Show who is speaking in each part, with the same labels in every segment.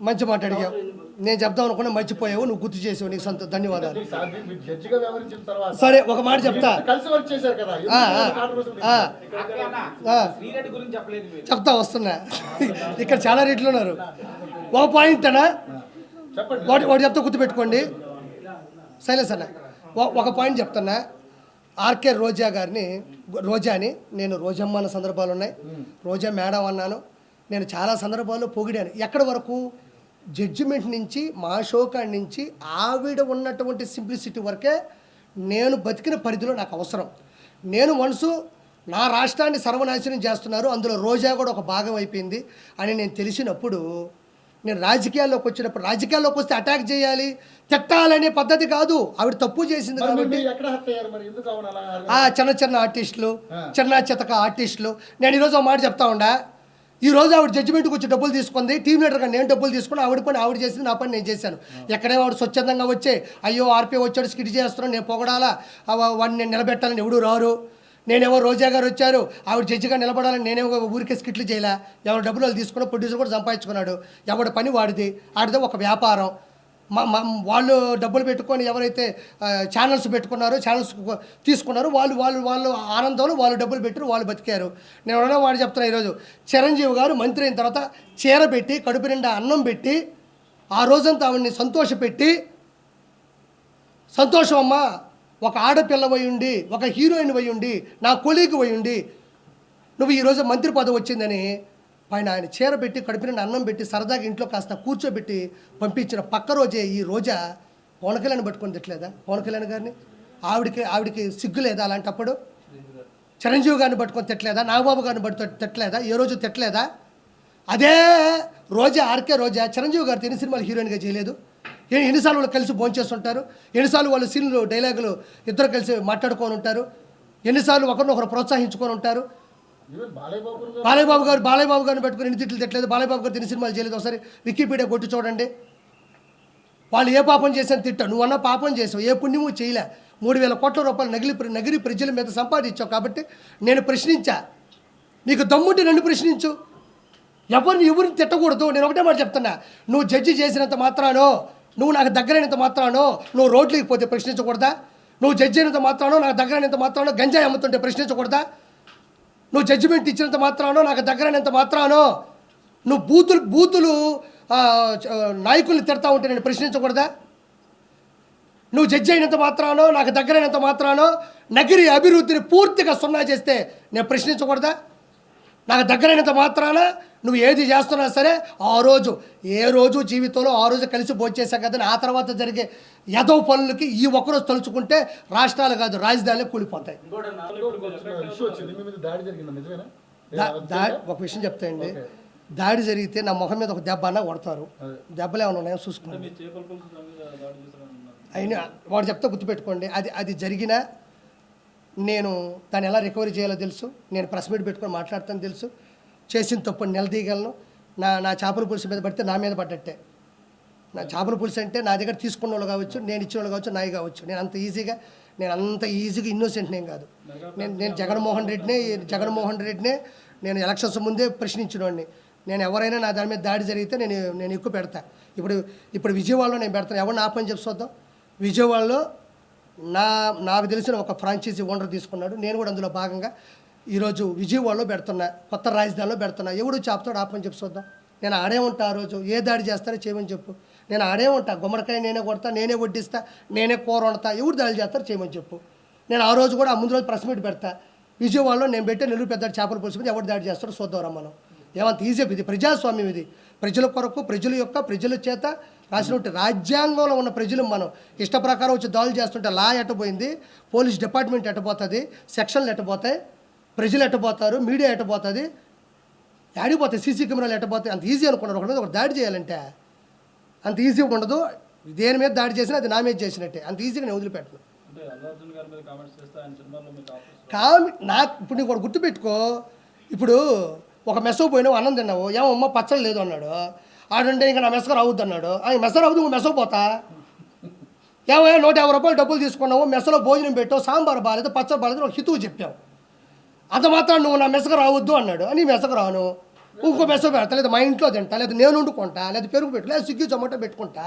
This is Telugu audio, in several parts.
Speaker 1: మంచి మాట అడిగావు. నేను చెప్దాం అనుకున్నా మర్చిపోయావు, నువ్వు గుర్తు చేసావు, నీకు ధన్యవాదాలు. సరే ఒక మాట చెప్తా, చెప్తా వస్తున్నా. ఇక్కడ చాలా రేట్లు ఉన్నారు. ఒక పాయింట్ అన్నా వాడు చెప్తా, గుర్తుపెట్టుకోండి. సైలెన్స్ అన్న, ఒక పాయింట్ చెప్తున్నా. ఆర్కే రోజాని నేను రోజమ్మ అన్న సందర్భాలు ఉన్నాయి, రోజా మేడం అన్నాను. నేను చాలా సందర్భాల్లో పొగిడాను. ఎక్కడి వరకు జడ్జిమెంట్ నుంచి, మా షోకాడి నుంచి ఆవిడ ఉన్నటువంటి సింప్లిసిటీ వరకే నేను బతికిన పరిధిలో నాకు అవసరం. నేను మనసు నా రాష్ట్రాన్ని సర్వనాశనం చేస్తున్నారు, అందులో రోజా కూడా ఒక భాగం అయిపోయింది అని నేను తెలిసినప్పుడు, నేను రాజకీయాల్లోకి వచ్చినప్పుడు, రాజకీయాల్లోకి వస్తే అటాక్ చేయాలి, తిట్టాలనే పద్ధతి కాదు. ఆవిడ తప్పు చేసింది కాబట్టి చిన్న చిన్న ఆర్టిస్టులు, చిన్న చితక ఆర్టిస్టులు. నేను ఈరోజు ఒక మాట చెప్తా ఉండా, ఈరోజు ఆవిడ జడ్జిమెంట్కి వచ్చి డబ్బులు తీసుకుంది, టీమ్ లీడర్గా నేను డబ్బులు తీసుకుని ఆవిడ పని ఆవిడ చేసింది, నా పని నేను చేశాను. ఎక్కడే వాడు స్వచ్ఛందంగా వచ్చే అయ్యో ఆర్పీ వచ్చాడు స్కిట్ చేస్తున్నాను, నేను పొగడాలా, వాడిని నేను నిలబెట్టాలని ఎవడు రారు. నేనేమో రోజా గారు వచ్చారు, ఆవిడ జడ్జిగా నిలబడాలని నేనేమో ఊరికే స్కిట్లు చేయలే. ఎవరు డబ్బులు వాళ్ళు తీసుకున్నా, ప్రొడ్యూసర్ కూడా సంపాదించుకున్నాడు. ఎవరి పని వాడిది, ఆడితే ఒక వ్యాపారం. వాళ్ళు డబ్బులు పెట్టుకొని ఎవరైతే ఛానల్స్ పెట్టుకున్నారో, ఛానల్స్ తీసుకున్నారో వాళ్ళు ఆనందంలో వాళ్ళు డబ్బులు పెట్టారు, వాళ్ళు బతికారు. నేను ఎవరైనా వాడు చెప్తున్నా, ఈరోజు చిరంజీవి గారు మంత్రి అయిన తర్వాత చీర పెట్టి, కడుపు నిండా అన్నం పెట్టి, ఆ రోజంతా ఆవిడ్ని సంతోషపెట్టి, సంతోషం అమ్మా, ఒక ఆడపిల్ల ఉండి, ఒక హీరోయిన్ ఉండి, నా కొలీగ్ ఉండి, నువ్వు ఈరోజు మంత్రి పదవి వచ్చిందని పైన ఆయన చీర పెట్టి, కడుపున అన్నం పెట్టి, సరదాగా ఇంట్లో కాస్త కూర్చోబెట్టి పంపించిన పక్క రోజే ఈ రోజా పవన్ కళ్యాణ్ పట్టుకొని తిట్టలేదా? పవన్ కళ్యాణ్ గారిని ఆవిడికి సిగ్గు లేదా? అలాంటప్పుడు చిరంజీవి గారిని పట్టుకొని తిట్టలేదా? నాగబాబు గారిని పట్టుకొని తిట్టలేదా? ఏ రోజు తిట్టలేదా? అదే రోజా, ఆర్కే రోజా చిరంజీవి గారితో ఎన్ని సినిమాలు హీరోయిన్గా చేయలేదు? ఎన్నిసార్లు వాళ్ళు కలిసి భోంచేస్తుంటారు, ఎన్నిసార్లు వాళ్ళు సీన్లు డైలాగులు ఇద్దరు కలిసి మాట్లాడుకొని ఉంటారు, ఎన్నిసార్లు ఒకరినొకరు ప్రోత్సహించుకొని ఉంటారు. బాలయ్యబాబు గారిని పెట్టుకుని ఎన్ని తిట్లు తిట్టలేదు? బాలయ్యబాబు గారు ఎన్ని సినిమాలు చేయలేదు? ఒకసారి వికీపీడియా కొట్టి చూడండి. వాళ్ళు ఏ పాపం చేశాను తిట్టా, నువ్వన్నా పాపం చేసావు, ఏ పుణ్యము చేయలే. 3,000 కోట్ల రూపాయలు నగిరి ప్రజల మీద సంపాదించావు. కాబట్టి నేను ప్రశ్నించా, నీకు దమ్ముంటే నన్ను ప్రశ్నించు, ఎవరిని తిట్టకూడదు. నేను ఒకటే మాట చెప్తున్నా, నువ్వు జడ్జి చేసినంత మాత్రానో, నువ్వు నాకు దగ్గరైనంత మాత్రానో నువ్వు రోడ్లకి పోతే ప్రశ్నించకూడదా? నువ్వు జడ్జి అయినంత మాత్రానో, నాకు దగ్గరైనంత మాత్రానో గంజాయి అమ్ముతుంటే ప్రశ్నించకూడదా? నువ్వు జడ్జిమెంట్ ఇచ్చినంత మాత్రానో, నాకు దగ్గరైనంత మాత్రానో నువ్వు బూతులు నాయకుల్ని తిడతా ఉంటే నేను ప్రశ్నించకూడదా? నువ్వు జడ్జి అయినంత మాత్రానో, నాకు దగ్గరైనంత మాత్రానో నగిరి అభివృద్ధిని పూర్తిగా సున్నా చేస్తే నేను ప్రశ్నించకూడదా? నాకు దగ్గరైనంత మాత్రాన నువ్వు ఏది చేస్తున్నా సరే ఏ రోజు జీవితంలో ఆ రోజు కలిసి భోంచేసాం కదా, ఆ తర్వాత జరిగే యదవ పనులకి ఈ ఒక్కరోజు తలుచుకుంటే రాష్ట్రాలు కాదు రాజధానులు కూలిపోతాయి. ఒక విషయం చెప్తాయండి, దాడి జరిగితే నా మొహం మీద ఒక దెబ్బ అన్నా కొడతారు, దెబ్బలు ఏమైనా ఉన్నాయో చూసుకున్నాను. అయినా వాడు చెప్తే గుర్తుపెట్టుకోండి, అది జరిగినా నేను దాన్ని ఎలా రికవరీ చేయాలో తెలుసు, నేను ప్రెస్ మీట్ పెట్టుకొని మాట్లాడతాను తెలుసు, చేసిన తప్పుని నిలదీయగలను. నా చేపల పులుసు మీద పడితే నా మీద పడ్డట్టే. నా చేపల పులుసు అంటే నా దగ్గర తీసుకున్న వాళ్ళు కావచ్చు, నేను ఇచ్చిన వాళ్ళు కావచ్చు, నాయి కావచ్చు. నేను అంత ఈజీగా ఇన్నోసెంట్ నేను కాదు. నేను జగన్మోహన్ రెడ్డినే నేను ఎలక్షన్స్ ముందే ప్రశ్నించినవాడిని. నేను ఎవరైనా నా దాని మీద దాడి జరిగితే నేను ఎక్కువ పెడతా. ఇప్పుడు విజయవాడలో నేను పెడతాను, ఎవరిని ఆపని చెప్పి చూద్దాం. విజయవాడలో నాకు తెలిసిన ఒక ఫ్రాంచైజీ ఓనర్ తీసుకున్నాడు, నేను కూడా అందులో భాగంగా ఈరోజు విజయవాడలో పెడుతున్నా, కొత్త రాజధానిలో పెడుతున్నా. ఎవడు చాపుతాడు ఆపని చెప్పి చూద్దాం. నేను ఆడే ఉంటా, ఆ రోజు ఏ దాడి చేస్తారో చేయమని చెప్పు. నేను ఆడే ఉంటా, గుమ్మడికాయ నేనే కొడతా, నేనే వడ్డిస్తా, నేనే కూర వండుతా, ఎవరు దాడి చేస్తారో చేయమని చెప్పు. నేను ఆ రోజు కూడా ముందు రోజు ప్రెస్ మీట్ పెడతా. విజయవాడలో నేను పెట్టే నెల్లూరు పెద్ద చేపల పులుసు మీద ఎవరు దాడి చేస్తారో చూద్దాం. మనం ఏమంత ఈజీ, ఇది ప్రజాస్వామ్యం, ఇది ప్రజల కొరకు, ప్రజల చేత రాసినట్టు రాజ్యాంగంలో ఉన్న ప్రజలు మనం ఇష్ట ప్రకారం వచ్చి దాడులు చేస్తుంటే లా ఎట్టబోయింది, పోలీస్ డిపార్ట్మెంట్ ఎట్టబోతుంది, సెక్షన్లు ఎట్టబోతాయి, ప్రజలు ఎట్టబోతారు, మీడియా ఎట్టబోతుంది, ఆడిపోతాయి, సీసీ కెమెరాలు ఎట్టబోతాయి. అంత ఈజీ అనుకున్నారు. ఒకటి మీద ఒక దాడి చేయాలంటే అంత ఈజీగా ఉండదు. దేని మీద దాడి చేసినా అది నా మీద చేసినట్టే, అంత ఈజీగా నేను వదిలిపెట్టను. నాకు ఇప్పుడు నీకు ఒకటి గుర్తుపెట్టుకో, ఇప్పుడు ఒక మెస్సో పోయినావు, అన్నం తిన్నావు, ఏమమ్మ పచ్చడి లేదు అన్నాడు, ఆడుంటే ఇంకా నా మెస్స రావద్దు అన్నాడు. మెస్స రావద్దు, మెస్సో పోతా. ఏమయ్యా 150 రూపాయలు డబ్బులు తీసుకున్నావు, మెస్సలో భోజనం పెట్టావు, సాంబార్ బాగాలేదు, పచ్చడి బాగాలేదు, ఒక హితువు చెప్పావు. అంత మాత్రం నువ్వు నా మెసకు రావద్దు అన్నాడు. అని మెసకు రాను, ఇంకో మెస పెడతా, లేదా మా ఇంట్లో తింటా, లేదా నేను వండుకుంటా, లేదా పెరుగు పెట్టు, లేదా స్విగ్గీ జొమాటో పెట్టుకుంటా.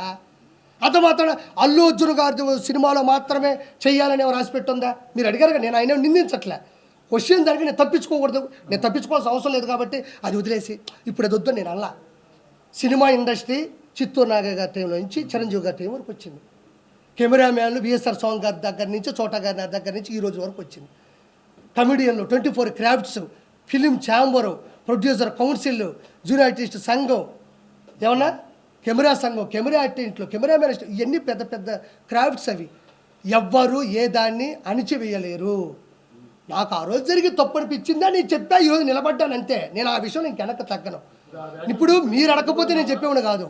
Speaker 1: అంత మాత్రం అల్లు అర్జున్ గారి సినిమాలో మాత్రమే చెయ్యాలని రాసి పెట్టుందా? మీరు అడిగారు కదా, నేను ఆయన నిందించట్లే. క్వశ్చన్ దానికి నేను తప్పించుకోకూడదు, నేను తప్పించుకోవాల్సిన అవసరం లేదు కాబట్టి అది వదిలేసి ఇప్పుడు అది వద్దు నేను అలా. సినిమా ఇండస్ట్రీ చిత్తూరు నాగయ్య గారి టైంలో నుంచి చిరంజీవి గారి టైం వరకు వచ్చింది. కెమెరామ్యాన్లు విఎస్ఆర్ స్వామి గారి దగ్గర నుంచి, చోటా గారి దగ్గర నుంచి ఈ రోజు వరకు వచ్చింది. కమెడియన్లు 24 crafts, film chamber, producer council, junior artist సంఘం, ఏమన్నా కెమెరా సంఘం, కెమెరా ఆర్టిస్టులు, కెమెరామెన్, ఇవన్నీ పెద్ద పెద్ద క్రాఫ్ట్స్. అవి ఎవ్వరు ఏ దాన్ని అణిచివేయలేరు. నాకు ఆ రోజు జరిగి తప్పు అనిపించిందా నేను చెప్పా, ఈరోజు నిలబడ్డాను అంతే. నేను ఆ విషయం నేను వెనక్కి తగ్గను. ఇప్పుడు మీరు అడగకపోతే నేను చెప్పేవాడు కాదు,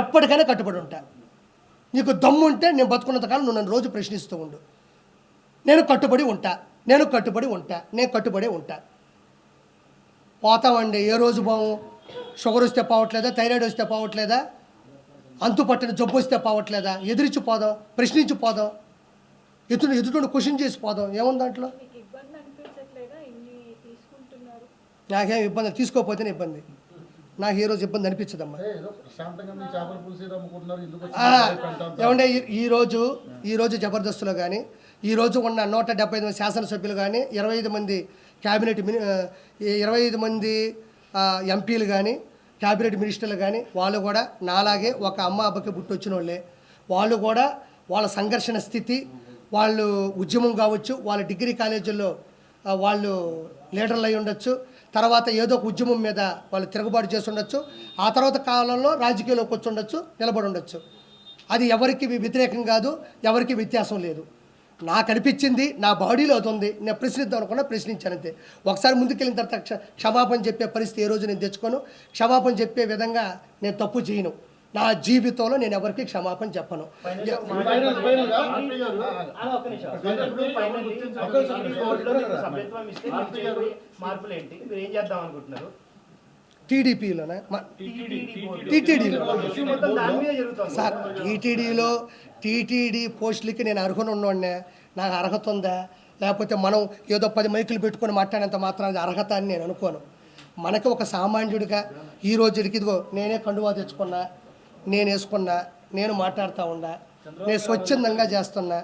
Speaker 1: ఎప్పటికైనా కట్టుబడి ఉంటా. నీకు దమ్ము ఉంటే నేను బతుకున్నంతకాలం నువ్వు నన్ను రోజు ప్రశ్నిస్తూ ఉండు. నేను కట్టుబడి ఉంటా, నేను కట్టుబడి ఉంటా. పోతామండి, ఏ రోజు బావు. షుగర్ వస్తే పోవట్లేదా, థైరాయిడ్ వస్తే పోవట్లేదా, అంతు పట్టిన జబ్బు వస్తే పోవట్లేదా, ఎదిరించి పోదాం, ప్రశ్నించి పోదాం, ఎదుటి క్వశ్చన్ చేసి పోదాం. ఏముంది దాంట్లో? నాకేం ఇబ్బంది, తీసుకోకపోతేనే ఇబ్బంది. నాకు ఏ రోజు ఇబ్బంది అనిపించదమ్మా. ఏమంటే ఈరోజు జబర్దస్త్లో కానీ, ఈరోజు ఉన్న 175 మంది శాసనసభ్యులు కానీ, 25 మంది క్యాబినెట్ 25 మంది ఎంపీలు కానీ, క్యాబినెట్ మినిస్టర్లు కానీ, వాళ్ళు కూడా నాలాగే ఒక అమ్మ అబ్బకి పుట్టొచ్చిన వాళ్ళే. వాళ్ళు కూడా వాళ్ళ సంఘర్షణ స్థితి, వాళ్ళు ఉద్యమం కావచ్చు, వాళ్ళ డిగ్రీ కాలేజీల్లో వాళ్ళు లీడర్లు అయి ఉండొచ్చు, తర్వాత ఏదో ఒక ఉద్యమం మీద వాళ్ళు తిరుగుబాటు చేసి ఉండొచ్చు, ఆ తర్వాత కాలంలో రాజకీయాల్లోకి వచ్చి ఉండొచ్చు, నిలబడి ఉండొచ్చు. అది ఎవరికి వ్యతిరేకం కాదు, ఎవరికి వ్యత్యాసం లేదు. నాకు అనిపించింది, నా బాడీలో అది ఉంది, నేను ప్రశ్నిద్దాం అనుకున్నా, ప్రశ్నించానంతే. ఒకసారి ముందుకెళ్ళిన తర్వాత క్షమాపణ చెప్పే పరిస్థితి ఏ రోజు నేను తెచ్చుకోను. క్షమాపణ చెప్పే విధంగా నేను తప్పు చేయను. నా జీవితంలో నేను ఎవరికి క్షమాపణ చెప్పను. టీడీపీలోనా, టీటీడీలో సార్, టీటీడీ పోస్టులకి నేను అర్హుని ఉన్నవాడినే. నాకు అర్హత ఉందా, లేకపోతే మనం ఏదో 10 మైకులు పెట్టుకొని మాట్లాడేంత మాత్రం అర్హత అని నేను అనుకోను. మనకి ఒక సామాన్యుడిగా ఈ రోజుకి ఇదిగో నేనే కండువా తెచ్చుకున్నా, నేను వేసుకున్నా, నేను మాట్లాడుతూ ఉన్నా, నేను స్వచ్ఛందంగా చేస్తున్నా.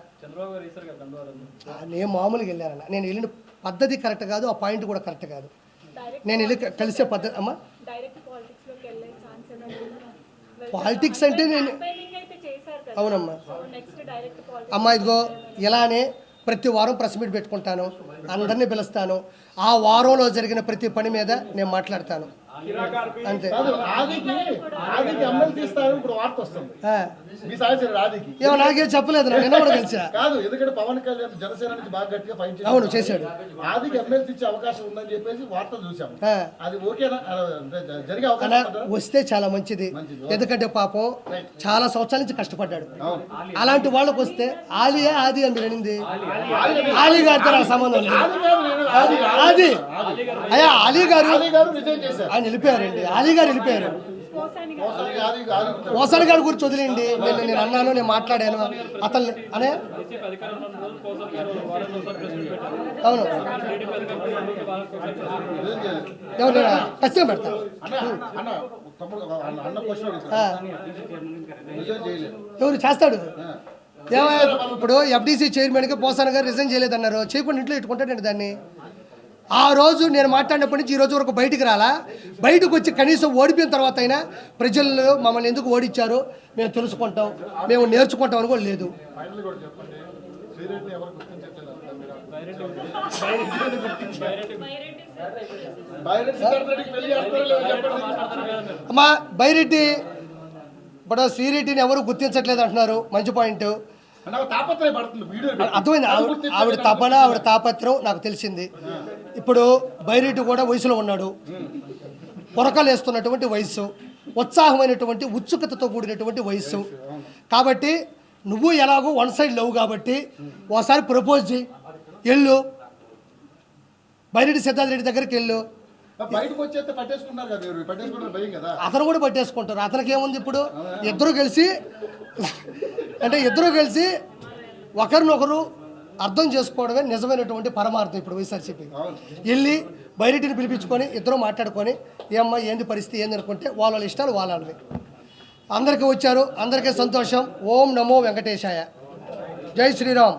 Speaker 1: నేను మామూలుగా వెళ్ళానన్నా, నేను వెళ్ళిన పద్ధతి కరెక్ట్ కాదు, ఆ పాయింట్ కూడా కరెక్ట్ కాదు. నేను వెళ్ళి కలిసే పద్ధతి అమ్మా. పాలిటిక్స్ అంటే నేను అవునమ్మా. అమ్మా ఇదిగో ఇలానే ప్రతి వారం ప్రెస్ మీట్ పెట్టుకుంటాను, అందరినీ పిలుస్తాను. ఆ వారంలో జరిగిన ప్రతి పని మీద నేను మాట్లాడతాను అంతే. ఏమో నాకేం చెప్పలేదు, నిన్న కూడా కలిసా.
Speaker 2: పవన్ కళ్యాణ్ జనసేన నుంచి బాగా గట్టిగా ఫైట్ చేశాడు.
Speaker 1: అవును చేశాడు.
Speaker 2: ఆదికి ఎమ్మెల్సీ ఇచ్చే అవకాశం ఉందని చెప్పేసి వార్తలు చూసాము. అది ఓకేనా? జరిగే అవకాశం
Speaker 1: వస్తే చాలా మంచిది. ఎందుకంటే పాపం చాలా సంవత్సరాల నుంచి కష్టపడ్డాడు. అలాంటి వాళ్ళకి వస్తే ఆది అని మీరు అనింది, ఆలీ గారితో నాకు సంబంధం లేదు. ఆది అయ్యా ఆలీ గారు ఆయన వెళ్ళిపోయారండి. ఆలీ గారు వెళ్ళిపోయారు. ఓసారి గారి గురించి వదిలేండి. నేను అన్నాను, నేను మాట్లాడాను అతను అనే. అవును ఎవరు ఖచ్చితంగా పెడతా. ఎవరు చేస్తాడు? ఇప్పుడు ఎఫ్డీసీ చైర్మన్గా పోసాన గారు రిజైన్ చేయలేదన్నారు, చేయకుండా ఇంట్లో పెట్టుకుంటాడండి దాన్ని. ఆ రోజు నేను మాట్లాడినప్పటి నుంచి ఈ రోజు వరకు బయటికి రాలా. బయటకు వచ్చి కనీసం ఓడిపోయిన తర్వాత అయినా ప్రజలు మమ్మల్ని ఎందుకు ఓడించారో మేము తెలుసుకుంటాం, మేము నేర్చుకుంటాం అని కూడా లేదు. అమ్మా బైరెడ్డి ఇప్పుడు శ్రీరెడ్డిని ఎవరు గుర్తించట్లేదు అంటున్నారు, మంచి పాయింట్. అర్థమైంది. ఆవిడ తపన, ఆవిడ తాపత్రం నాకు తెలిసింది. ఇప్పుడు బైరెడ్డి కూడా వయసులో ఉన్నాడు, పొరకలు వేస్తున్నటువంటి వయసు, ఉత్సాహమైనటువంటి ఉత్సుకతతో కూడినటువంటి వయసు. కాబట్టి నువ్వు ఎలాగో 1 సైడ్ లవ్ కాబట్టి ఒకసారి ప్రపోజ్ చేయి, వెళ్ళు బైరెడ్డి సిద్ధార్థ రెడ్డి దగ్గరికి వెళ్ళు.
Speaker 2: బయటకు వచ్చేస్తే పట్టేసుకున్నారు కదా, మీరు పట్టేసుకున్నారు భయం కదా.
Speaker 1: అతను కూడా పట్టేసుకుంటారు. అతనికి ఏముంది ఇప్పుడు, ఇద్దరు కలిసి అంటే ఇద్దరు కలిసి ఒకరినొకరు అర్థం చేసుకోవడమే నిజమైనటువంటి పరమార్థం. ఇప్పుడు వైఎస్ఆర్సీపీ వెళ్ళి బయటిని పిలిపించుకొని ఇద్దరు మాట్లాడుకొని ఏమ్మా ఏంది పరిస్థితి ఏంది అనుకుంటే వాళ్ళ ఇష్టాలు వాళ్ళవి. అందరికీ వచ్చారు, అందరికీ సంతోషం. ఓం నమో వెంకటేశాయ. జై శ్రీరామ్.